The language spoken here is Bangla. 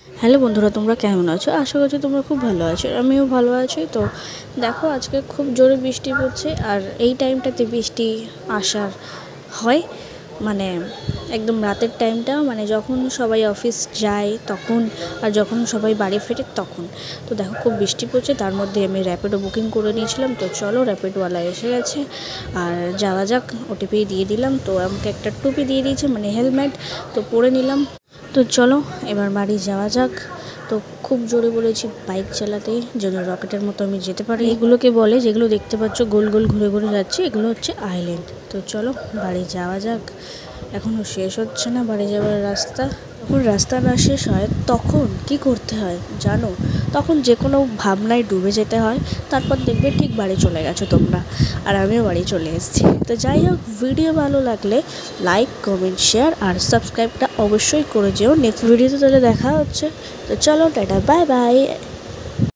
হ্যালো বন্ধুরা, তোমরা কেমন আছো? আশা করছি তোমরা খুব ভালো আছো। আমিও ভালো আছি। তো দেখো, আজকে খুব জোরে বৃষ্টি পড়ছে। আর এই টাইমটাতে বৃষ্টি আসার হয় মানে একদম রাতের টাইমটা, মানে যখন সবাই অফিস যায় তখন, আর যখন সবাই বাড়ি ফেরে তখন। তো দেখো, খুব বৃষ্টি পড়ছে, তার মধ্যে আমি র্যাপিডো বুকিং করে নিয়েছিলাম। তো চলো, র্যাপিডোওয়ালা এসে গেছে আর যাওয়া যাক। ওটিপি দিয়ে দিলাম, তো আমাকে একটা টুপি দিয়ে দিয়েছে, মানে হেলমেট, তো পরে নিলাম। তো চলো এবার বাড়ি যাওয়া যাক। তো খুব জোরে বলেছি বাইক চালাতে, যেন রকেটের মতো আমি যেতে পারি। এগুলোকে বলে, যেগুলো দেখতে পাচ্ছ গোল গোল ঘুরে ঘুরে যাচ্ছে, এগুলো হচ্ছে আইল্যান্ড। তো চলো বাড়ি যাওয়া যাক। এখনও শেষ হচ্ছে না বাড়ি যাওয়ার রাস্তা। যখন রাস্তা না শেষ হয় তখন কি করতে হয় জানো? তখন যে কোনো ভাবনায় ডুবে যেতে হয়, তারপর দেখবে ঠিক বাড়ি চলে গেছো তোমরা। আর আমিও বাড়ি চলে এসেছি। তো যাই হোক, ভিডিও ভালো লাগলে লাইক, কমেন্ট, শেয়ার আর সাবস্ক্রাইবটা অবশ্যই করে যেও। নেক্সট ভিডিওতে তাহলে দেখা হচ্ছে। তো চলো, টাটা, বাই বাই।